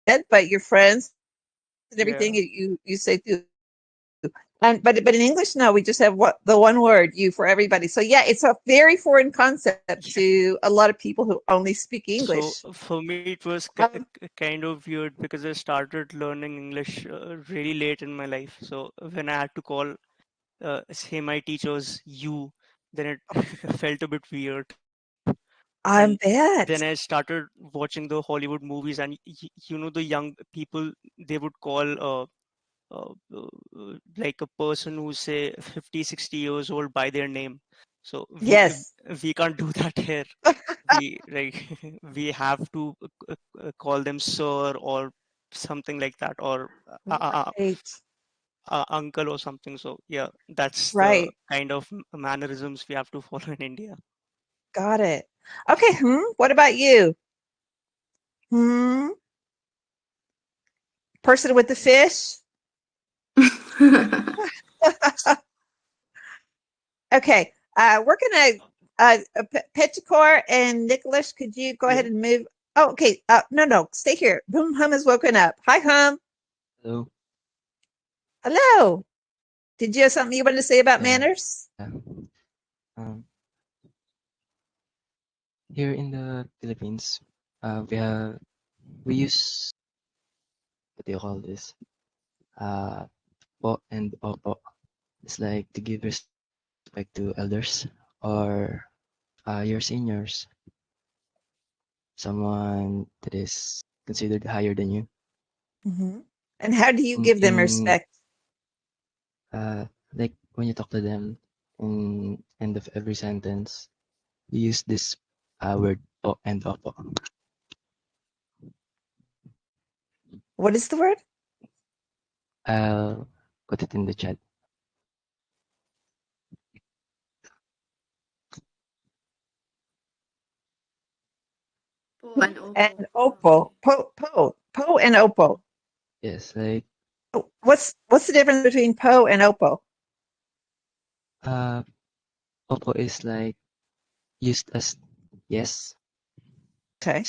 but your friends and everything Yeah. you say through. But in English, no, we just have the one word "you" for everybody. So yeah, it's a very foreign concept to a lot of people who only speak So English. for me, it was Um, kind of weird because I started learning English really late in my life. So when I had to call, say, my teachers you, then it felt a bit weird. And I then I bet. started watching the Hollywood movies, and the young people, they would call like a person who's say 50, 60 years old by their name. So Yes. we can't do that here. We like we have to call them sir or something like that, or Right. uncle or something. So yeah, that's the Right. kind of mannerisms we have to follow in India. Got it. Okay. What about you? Hmm. Person with the fish. Okay. We're gonna Petrichor and Nicholas. Could you go ahead Yeah. and move? Oh, okay. No. Stay here. Boom. Hum has woken up. Hi, Hum. Hello. Hello. Did you have something you wanted to say about Yeah. manners? Um, Here in the Philippines, we use what do you call this? Uh, po and opo. It's like to give respect to elders or your seniors, someone that is considered higher than you. Hmm. And how do you give them In respect? like when you talk to them in end of every sentence, you use this word po and opo. What is the word? I'll put it in the chat. Po and And opo. oppo. Okay. Po and oppo. Yes, like What's the difference between po and oppo? uh, opo is like used as yes, Okay.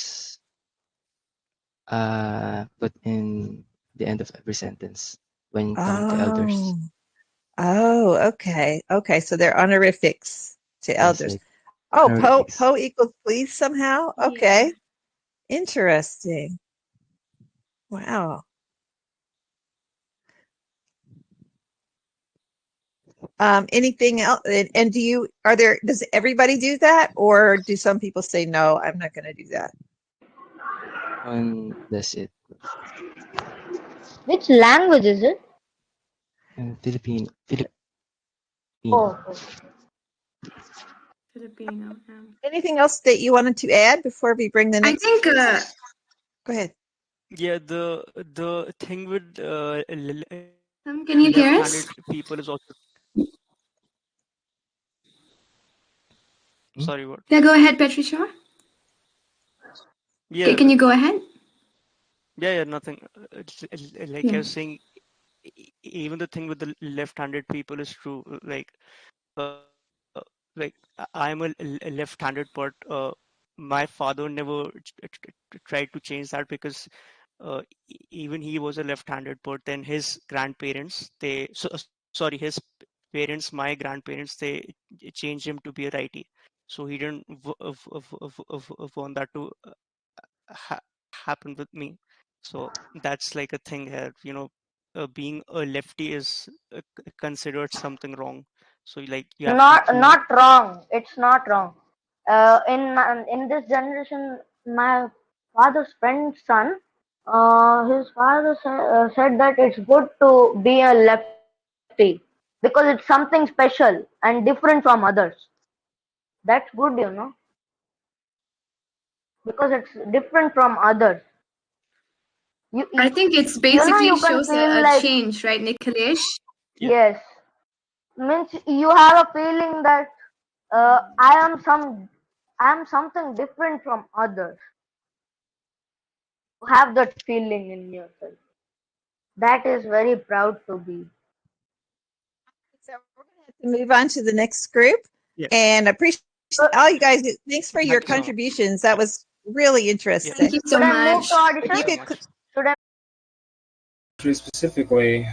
but in the end of every sentence when talking to elders. Oh. Oh, okay. Okay. So they're honorifics to Yes, elders. like Oh, honorifics. po equals please somehow. Yeah. Okay. Interesting. Wow. Anything else? And does everybody do that? Or do some people say, no, I'm not going to do that? One does it. Which language is it? Filipino. Oh, Filipino. Yeah. Anything else that you wanted to add before we bring the I next? think Go ahead. Yeah, the thing with can you hear left-handed us? people is also Hmm? sorry what? Yeah, go ahead, Patricia. Yeah, Can you go ahead? yeah, nothing. Like I Yeah. was saying, even the thing with the left-handed people is true. Uh, like I'm a left-handed, but my father never tried to change that because even he was a left-handed, but then his grandparents, sorry, his parents, my grandparents, they changed him to be a righty. So he didn't want that to ha- happen with me. So that's like a thing here. Being a lefty is considered something wrong. So like you have to prove. not wrong. It's not wrong. In this generation, my father's friend's son, his father said that it's good to be a lefty because it's something special and different from others. That's good, because it's different from others. I think it's You basically can shows feel a like change, right, Nikhilesh? Yeah. yes, means you have a feeling that uh, I am some I am something different from others. Have that feeling in yourself. That is very proud to be. So we're going to have to move on to the next group. Yeah. And I appreciate Should, all you guys. Thanks for your Thank you so much. contributions. That was really Yeah. interesting. Thank you so should I move to much. Thank you If you audition? so could, much. Should I specifically,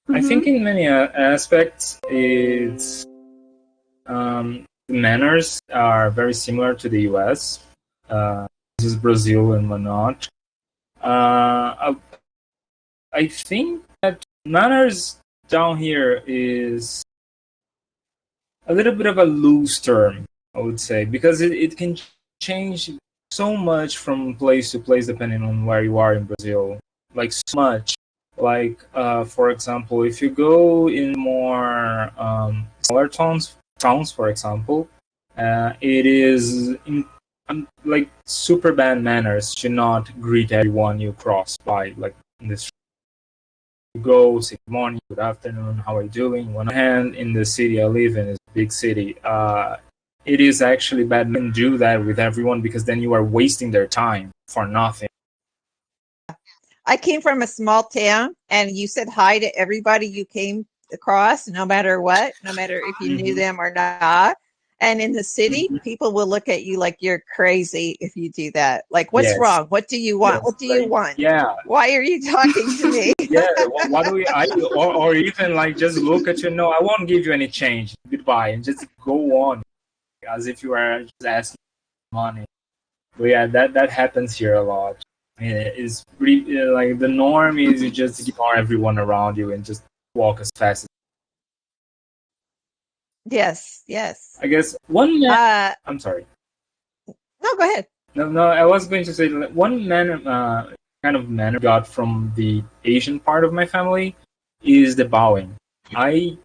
I think in many aspects, it's the manners are very similar to the U.S. This is Brazil and whatnot. I think that manners down here is a little bit of a loose term, I would say, because it can change so much from place to place depending on where you are in Brazil. Like so much. Like for example, if you go in more smaller towns, for example, it is like super bad manners to not greet everyone you cross by, like in the street. You go, say good morning, good afternoon, how are you doing? On one hand, in the city I live in, is a big city, it is actually bad to do that with everyone because then you are wasting their time for nothing. I came from a small town, and you said hi to everybody you came across, no matter what, no matter if you knew them or not. And in the city, people will look at you like you're crazy if you do that. Like, what's Yes. wrong? What do you want? Yes, What do you want? Yeah. Why are you talking to me? Yeah. Why do we? Or even like just look at you. No, I won't give you any change. Goodbye, and just go on, as if you are just asking money. But yeah, that happens here a lot. It's pretty like the norm is you just ignore everyone around you and just walk as fast as. Yes, yes. I guess one man. I'm sorry. No, go ahead. No, I was going to say one man kind of manner I got from the Asian part of my family is the bowing. I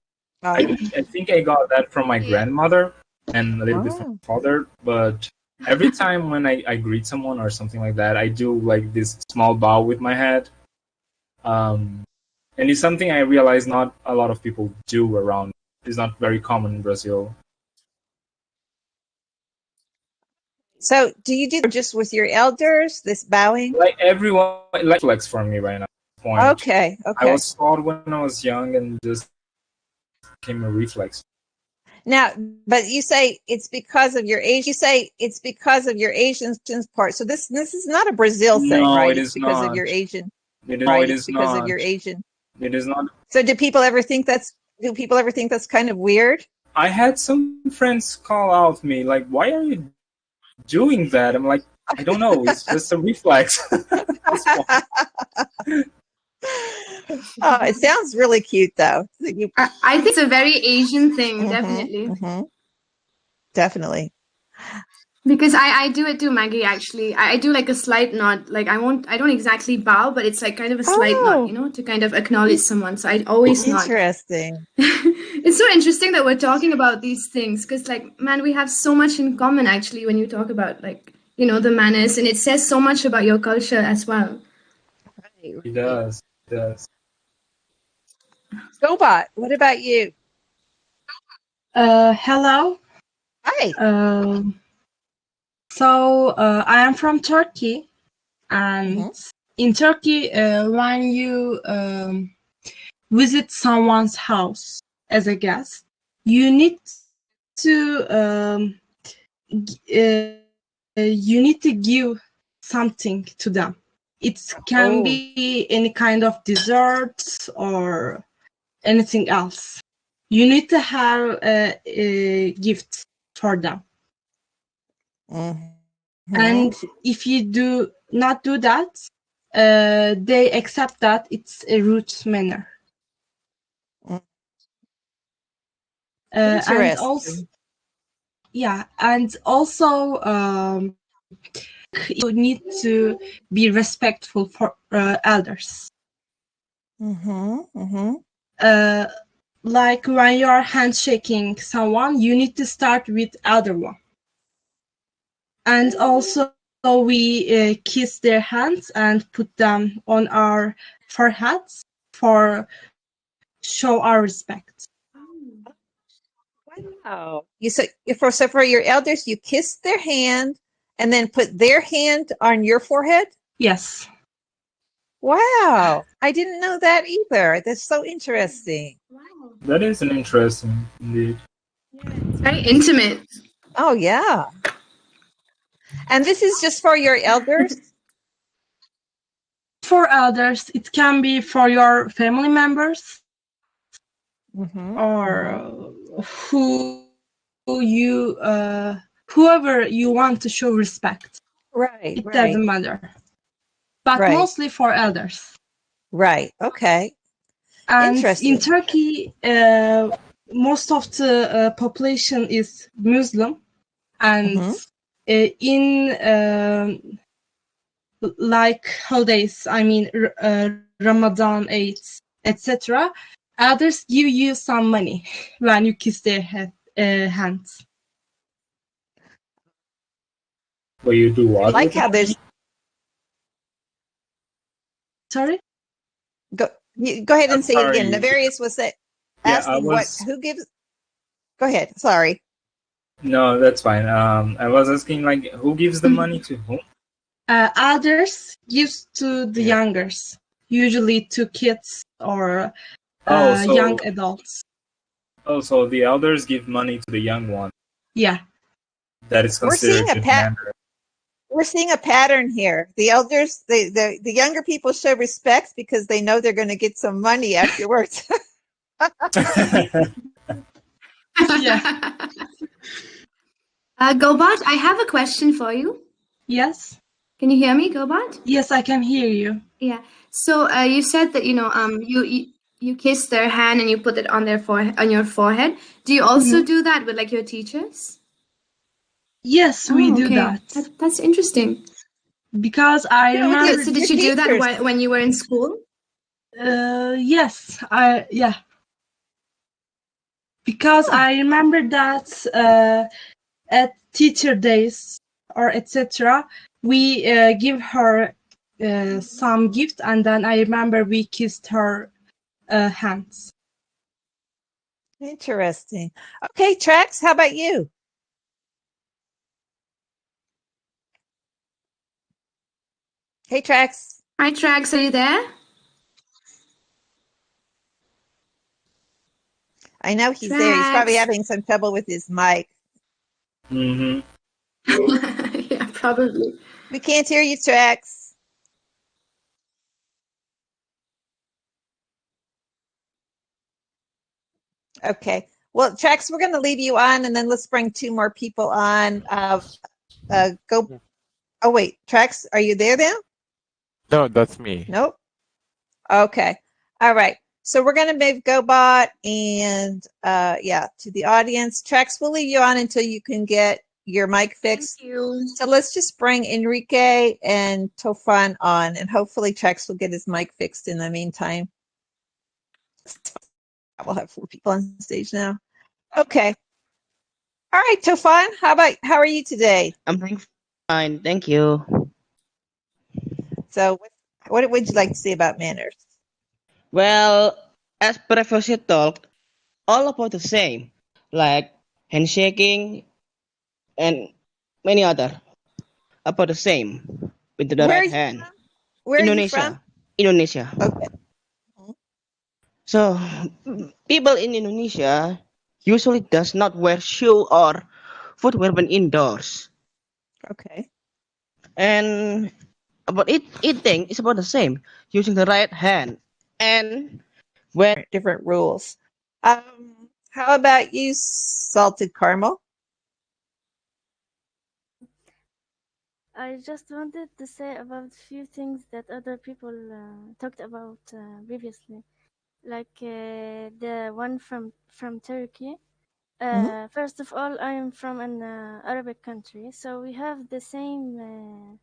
think I got that from my grandmother and a little bit from my father, but every time when I greet someone or something like that, I do like this small bow with my head. And it's something I realize not a lot of people do around. It's not very common in Brazil. So, do you do just with your elders, this bowing? Like everyone, like flex for me right now. Point. Okay. I was taught when I was young and just became a reflex. Now, but you say it's because of your age. You say it's because of your Asian part. So this is not a Brazil thing, right? It it's is because not. of your Asian. It is, right? it It's is because not. of your Asian. It is not. So do people ever think that's kind of weird? I had some friends call out me like, "Why are you doing that?" I'm like, I don't know. It's just a reflex. Oh, it sounds really cute, though. I think it's a very Asian thing, definitely. Definitely. Because I do it too, Maggie, actually. I do like a slight nod. Like I don't exactly bow, but it's like kind of a slight nod, to kind of acknowledge someone. So I always nod. Interesting. It's so interesting that we're talking about these things because, like, man, we have so much in common, actually, when you talk about, like, the manners, and it says so much about your culture as well. It does. It does. Gobot, what about you? Hello. Hi. So I am from Turkey, and in Turkey, when you visit someone's house as a guest, you need to give something to them. It can be any kind of dessert or anything else. You need to have a gift for them. And if you do not do that, they accept that it's a rude manner. And also, you need to be respectful for elders. Like when you are handshaking someone, you need to start with elder one. And also, we kiss their hands and put them on our foreheads for show our respect. Wow! You say for your elders, you kiss their hand and then put their hand on your forehead. Yes. Wow! I didn't know that either. That's so interesting. Wow. That is an interesting, indeed. Yeah, it's very intimate. Oh yeah. And this is just for your elders? for others, it can be for your family members Mm-hmm. or who you whoever you want to show respect. Right, It right, doesn't matter. But right, mostly for elders. right. Okay. And in Interesting. Turkey, most of the population is Muslim, and in like holidays, I mean Ramadan, Eid, etc., others give you some money when you kiss their hands. But you do I what like with how the there's money? Sorry? go ahead I'm and say it again. sorry. Navarius was Yeah, I asking was. who gives. Go ahead. Sorry. No, that's fine. I was asking like, who gives the money to whom? Others gives to the Yeah. youngers, usually to kids or Oh, young so adults. so the elders give money to the young one. Yeah. That is We're seeing considered a good manner. we're seeing a pattern here. The elders, the younger people show respect because they know they're going to get some money afterwards. Yeah. Gobot, I have a question for you. Yes. Can you hear me, Gobot? Yes, I can hear you. Yeah. So you said that you kiss their hand and you put it on their on your forehead. Do you also do that with like your teachers? Yes, we do okay. that. That's interesting. Because I Yeah, with remember. So did your you do that teachers. when you were in school? Yes, yeah. Because I remember that at teacher days or etc., we give her some gift, and then I remember we kissed her hands. Interesting. Okay, Trax, how about you? Hey, Trax. Hi, Trax, are you there? I know he's there. He's probably Trax. having some trouble with his mic. Mm-hmm. Yeah, probably. We can't hear you, Trax. Okay. Well, Trax, we're going to leave you on, and then let's bring two more people on. Go. Oh, wait. Trax, are you there now? No, that's me. Nope. Okay. All right. So we're going to move GoBot and to the audience. Trax, we'll leave you on until you can get your mic fixed. Thank you. So let's just bring Enrique and Tofan on, and hopefully Trax will get his mic fixed in the meantime. We'll have 4 people on stage now. Okay. All right, Tofan, how are you today? I'm doing fine, thank you. So what would you like to say about manners? Well, as previously talked, all about the same, like handshaking and many other about the same with the Where are right you hand. from? Where are you from? Indonesia. Okay. So people in Indonesia usually does not wear shoe or footwear when indoors. Okay. And about eating is about the same, using the right hand. And when Different rules. How about you, Salted Caramel? I just wanted to say about a few things that other people talked about previously, like the one from Turkey. First of all, I am from an Arabic country, so we have the same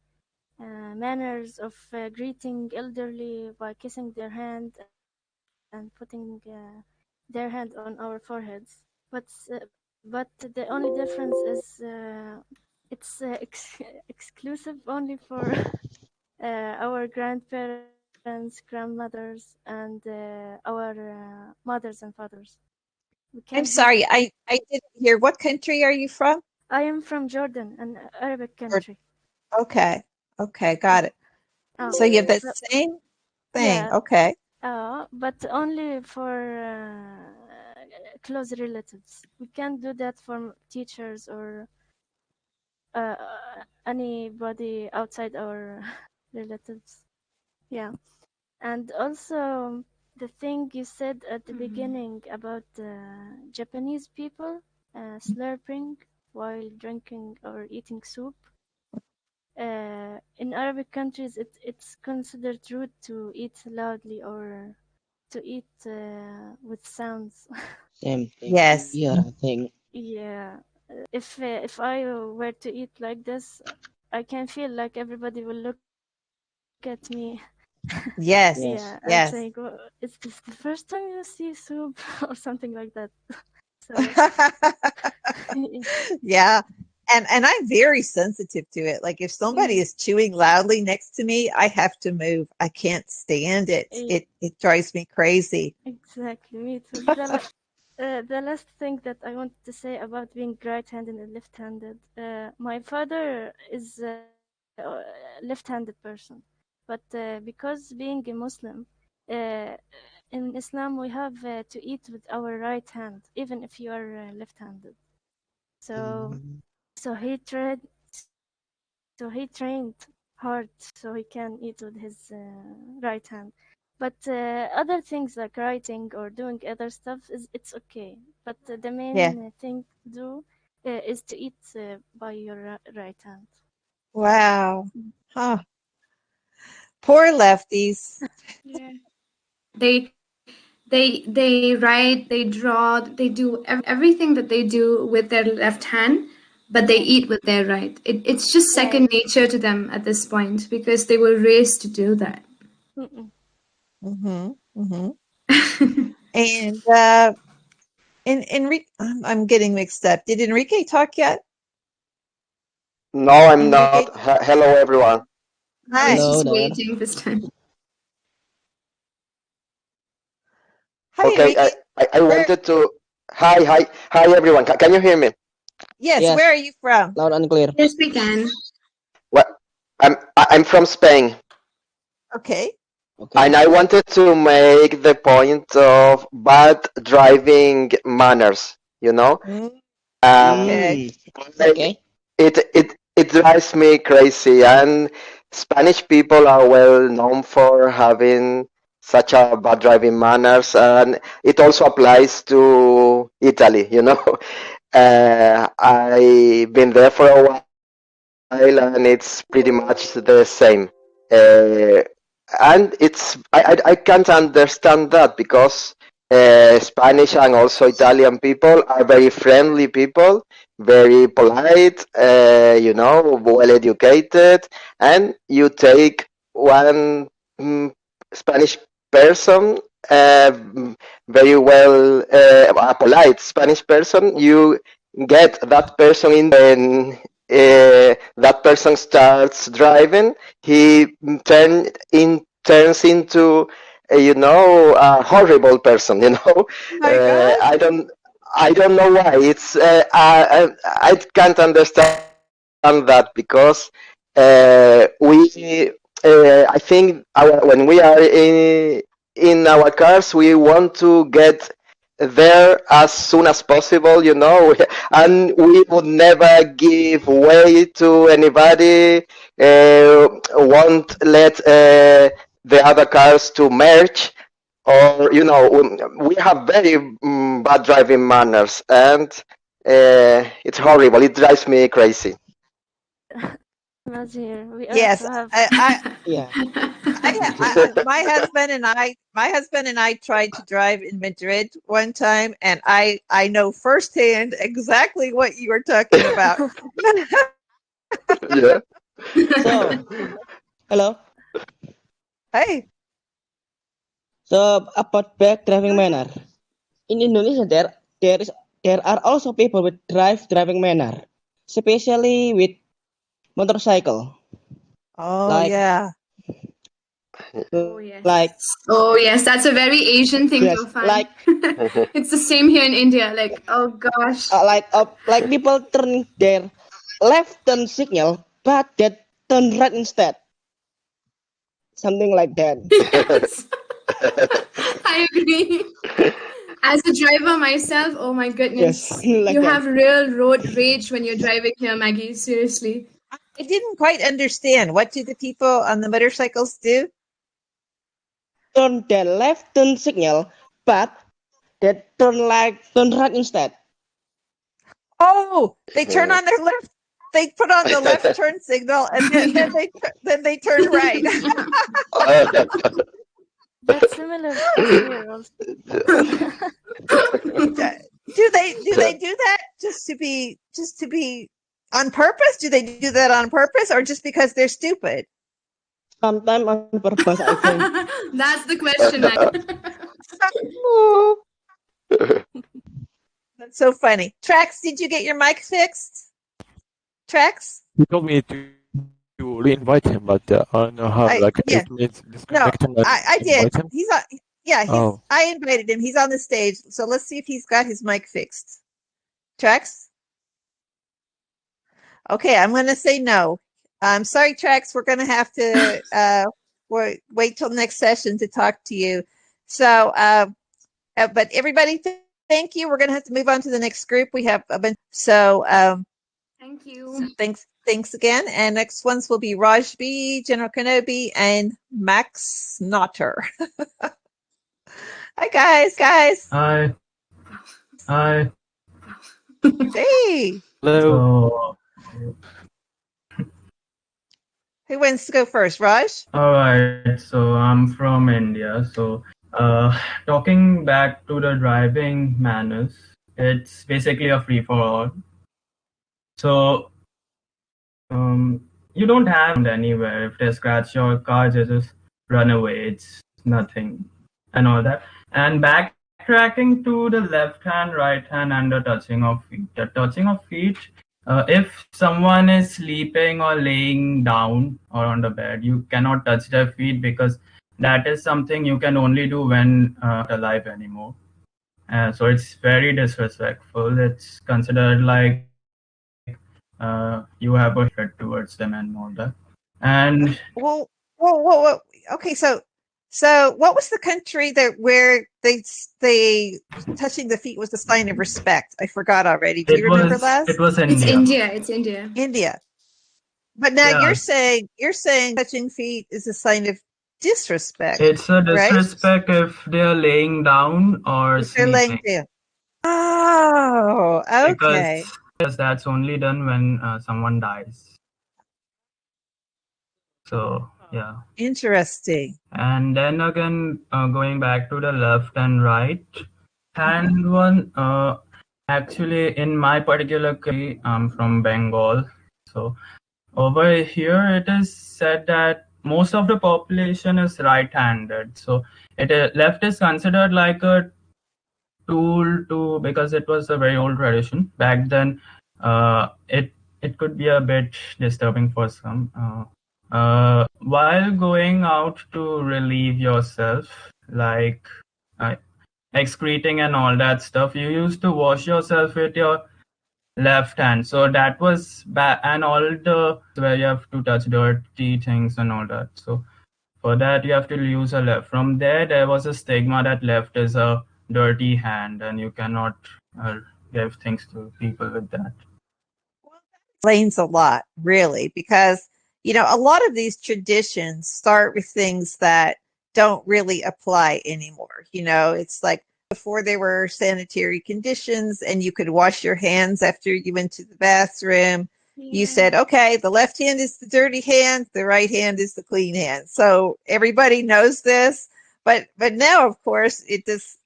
manners of greeting elderly by kissing their hand and putting their hand on our foreheads. But the only difference is it's exclusive only for our grandparents, grandmothers, and our mothers and fathers. We I'm can't do sorry, that. I didn't hear. What country are you from? I am from Jordan, an Arabic country. Okay. Okay, got it. So you have the same thing. Yeah, Okay. but only for close relatives. We can't do that for teachers or anybody outside our relatives. Yeah. And also the thing you said at the Mhm. beginning about Japanese people slurping while drinking or eating soup. In Arabic countries, it's considered rude to eat loudly or to eat with sounds. Same thing Yes. here, I think. Yeah, if I were to eat like this, I can feel like everybody will look at me. Yeah, Yes. and Yes. saying, Yes. "Is this the first time you see soup?" or something like that. So, Yeah. And I'm very sensitive to it. Like if somebody is chewing loudly next to me, I have to move. I can't stand it. eh, It drives me crazy. exactly, me too. The last thing that I want to say about being right-handed and left-handed. My father is a left-handed person, but because being a Muslim, uh, in Islam we have to eat with our right hand, even if you are left-handed. So, Mm. so he trained hard so he can eat with his right hand. But other things like writing or doing other stuff is it's okay. But the Yeah. main thing to do is to eat by your right hand. Wow. Huh. Poor lefties. Yeah. They write, they draw, they do everything that they do with their left hand, but they Yeah, eat with their right. It's just yeah. second nature to them at this point because they were raised to do that. Mm-mm. Mm-hmm. Mm-hmm. And Enrique, I'm getting mixed up. Did Enrique talk yet? No, I'm Enrique? not. Hello, everyone. I was Hi. Hello just there. waiting this time. Hi, Okay, Enrique. I Where? wanted to. Hi, everyone. Can you hear me? Yes. Yes, Where are you from? loud and clear. Yes, we can. Well, I'm from Spain, Okay. and Okay. I wanted to make the point of bad driving manners. Mm, Um, okay. Mm. I- Okay. it drives me crazy, and Spanish people are well known for having such a bad driving manners, and it also applies to Italy. I've been there for a while, and it's pretty much the same. Uh, and I can't understand that because Spanish and also Italian people are very friendly people, very polite, well educated, and you take one Spanish person, very well, a polite Spanish person, you get that person in when that person starts driving, he turns into a horrible person. Oh my gosh. I don't know why. I can't understand that because I think when we are in our cars, we want to get there as soon as possible, and we would never give way to anybody, won't let the other cars to merge, or we have very bad driving manners, and it's horrible. It drives me crazy. As here, we Yes. also have. Yeah. My husband and I tried to drive in Madrid one time, and I know firsthand exactly what you were talking about. Yeah. So, hello. Hey. So about bad driving manner. In Indonesia, there are also people with driving manner, especially with motorcycle. Oh Like yeah. Oh like yes. Oh yes, that's a very Asian thing yes, to find. It's the same here in India. Like, oh gosh. like people turning their left turn signal, but they turn right instead. Something like that. Yes, I agree. As a driver myself, oh my Yes, goodness. something like You that. have real road rage when you're driving here, Maggie. Seriously. I didn't quite understand. What do the people on the motorcycles do? turn their left turn signal, but they turn right instead. Oh, they turn on their left. They put on the left turn signal, and then they turn right. That's similar to here also. Do they do that just to be on purpose? Do they do that on purpose, or just because they're stupid? Sometimes on purpose, I think. That's the question. That's so funny. Trax, did you get your mic fixed? Trax? He told me to re-invite him, but I don't know how. Like Yeah. it means No, disconnect him. I did. Invite him? He's on. Yeah, Oh. I invited him. He's on the stage. So let's see if he's got his mic fixed. Trax? Okay, I'm going to say no. I'm sorry, Trax. We're going to have to wait till next session to talk to you. So, but everybody, thank you. We're going to have to move on to the next group. We have a bunch. So, Thank you. thanks again. And next ones will be Rajbi, General Kenobi, and Max Notter. Hi, guys. Hi. Hey. Hello. Who wants to go first? Raj? All right. So I'm from India. So talking back to the driving manners, it's basically a free for all. So you don't have anywhere. If they scratch your car, they just run away. It's nothing and all that. And backtracking to the left hand, right hand, and the touching of feet. The touching of feet, if someone is sleeping or laying down or on the bed, you cannot touch their feet because that is something you can only do when not alive anymore. So it's very disrespectful. It's considered like you have a threat towards them and all that. And Well, okay, so what was the country where they touching the feet was a sign of respect? I forgot already. Do you remember, Laz? It was It's India. India. India. But now Yeah. you're saying touching feet is a sign of disrespect. It's a right? disrespect if they're laying down or If they're laying sleeping. down. Oh, okay. Because that's only done when someone dies. So yeah. Interesting. And then again, going back to the left and right hand one, actually in my particular case, I'm from Bengal. So over here, it is said that most of the population is right-handed. So left is considered like a tool to, because it was a very old tradition. Back then, it could be a bit disturbing for some. While going out to relieve yourself, like excreting and all that stuff, you used to wash yourself with your left hand. So that was bad, and all the where you have to touch dirty things and all that. So for that, you have to use a left. From there was a stigma that left is a dirty hand, and you cannot give things to people with that. Explains a lot, really, because a lot of these traditions start with things that don't really apply anymore. It's like before there were sanitary conditions and you could wash your hands after you went to the bathroom. You said, okay, the left hand is the dirty hand, the right hand is the clean hand. So everybody knows this. But now, of course,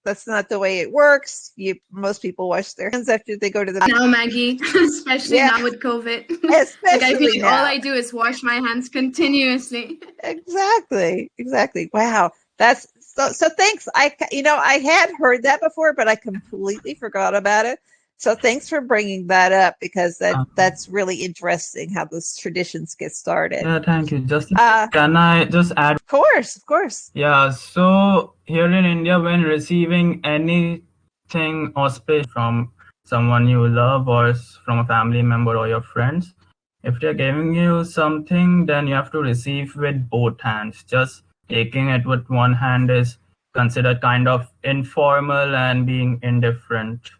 that's not the way it works. Most people wash their hands after they go to the Now, Maggie, especially now with COVID. Especially I feel like now. all I do is wash my hands continuously. Exactly. Wow. That's so thanks. I had heard that before, but I completely forgot about it. So thanks for bringing that up, because that's really interesting how those traditions get started. Yeah, thank you. Can I just add? Of course. Yeah, so here in India, when receiving anything auspicious from someone you love or from a family member or your friends, if they're giving you something, then you have to receive with both hands. Just taking it with one hand is considered kind of informal and being indifferent.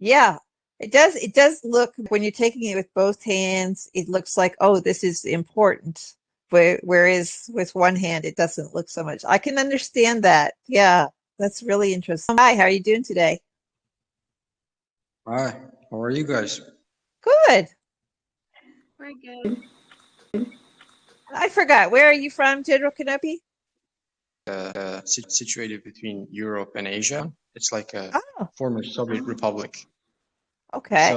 Yeah, it does. It does look, when you're taking it with both hands, it looks like, oh, this is important. whereas with one hand, it doesn't look so much. I can understand that. Yeah, that's really interesting. Hi, how are you doing today? Hi, how are you guys? Good. We're good. I forgot. Where are you from, General Kenobi? Situated between Europe and Asia. It's like a Oh, former Soviet republic. okay.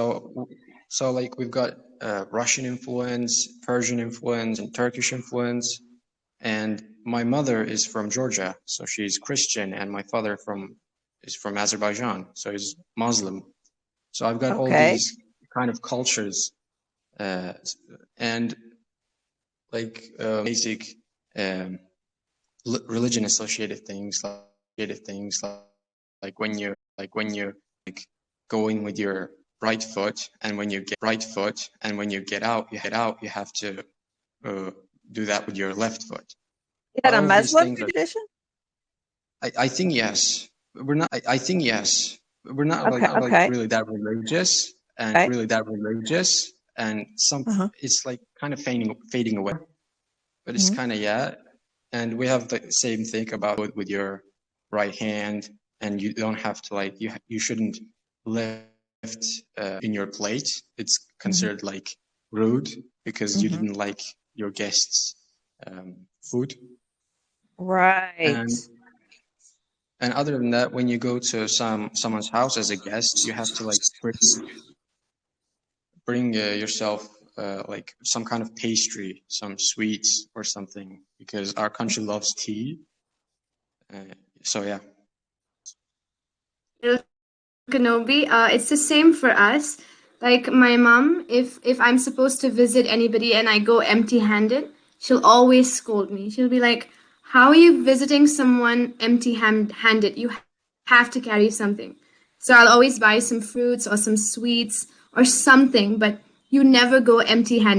So like we've got Russian influence, Persian influence, and Turkish influence. And my mother is from Georgia, so she's Christian, and my father is from Azerbaijan, so he's Muslim. So I've got all Okay. these kind of cultures, and like basic religion associated things, like when you like go in with your right foot, and when you get out, you have to do that with your left foot. Is that a All of these Muslim things are, tradition? I think yes. We're not. I think yes. We're not Okay. like Okay. really that religious, and some Uh-huh. it's like kind of fading away. But it's Mhm. kind of yeah. And we have the same thing about with your right hand, and you don't have to like you shouldn't lift in your plate. It's considered like rude because you Mhm. didn't like your guests' food. Right. And other than that, when you go to someone's house as a guest, you have to like bring yourself like some kind of pastry, some sweets or something, because our country loves tea. So yeah. Kenobi, it's the same for us. Like my mom, if I'm supposed to visit anybody and I go empty-handed, she'll always scold me. She'll be like, "How are you visiting someone empty-handed? You have to carry something." So I'll always buy some fruits or some sweets or something, but you never go empty-handed.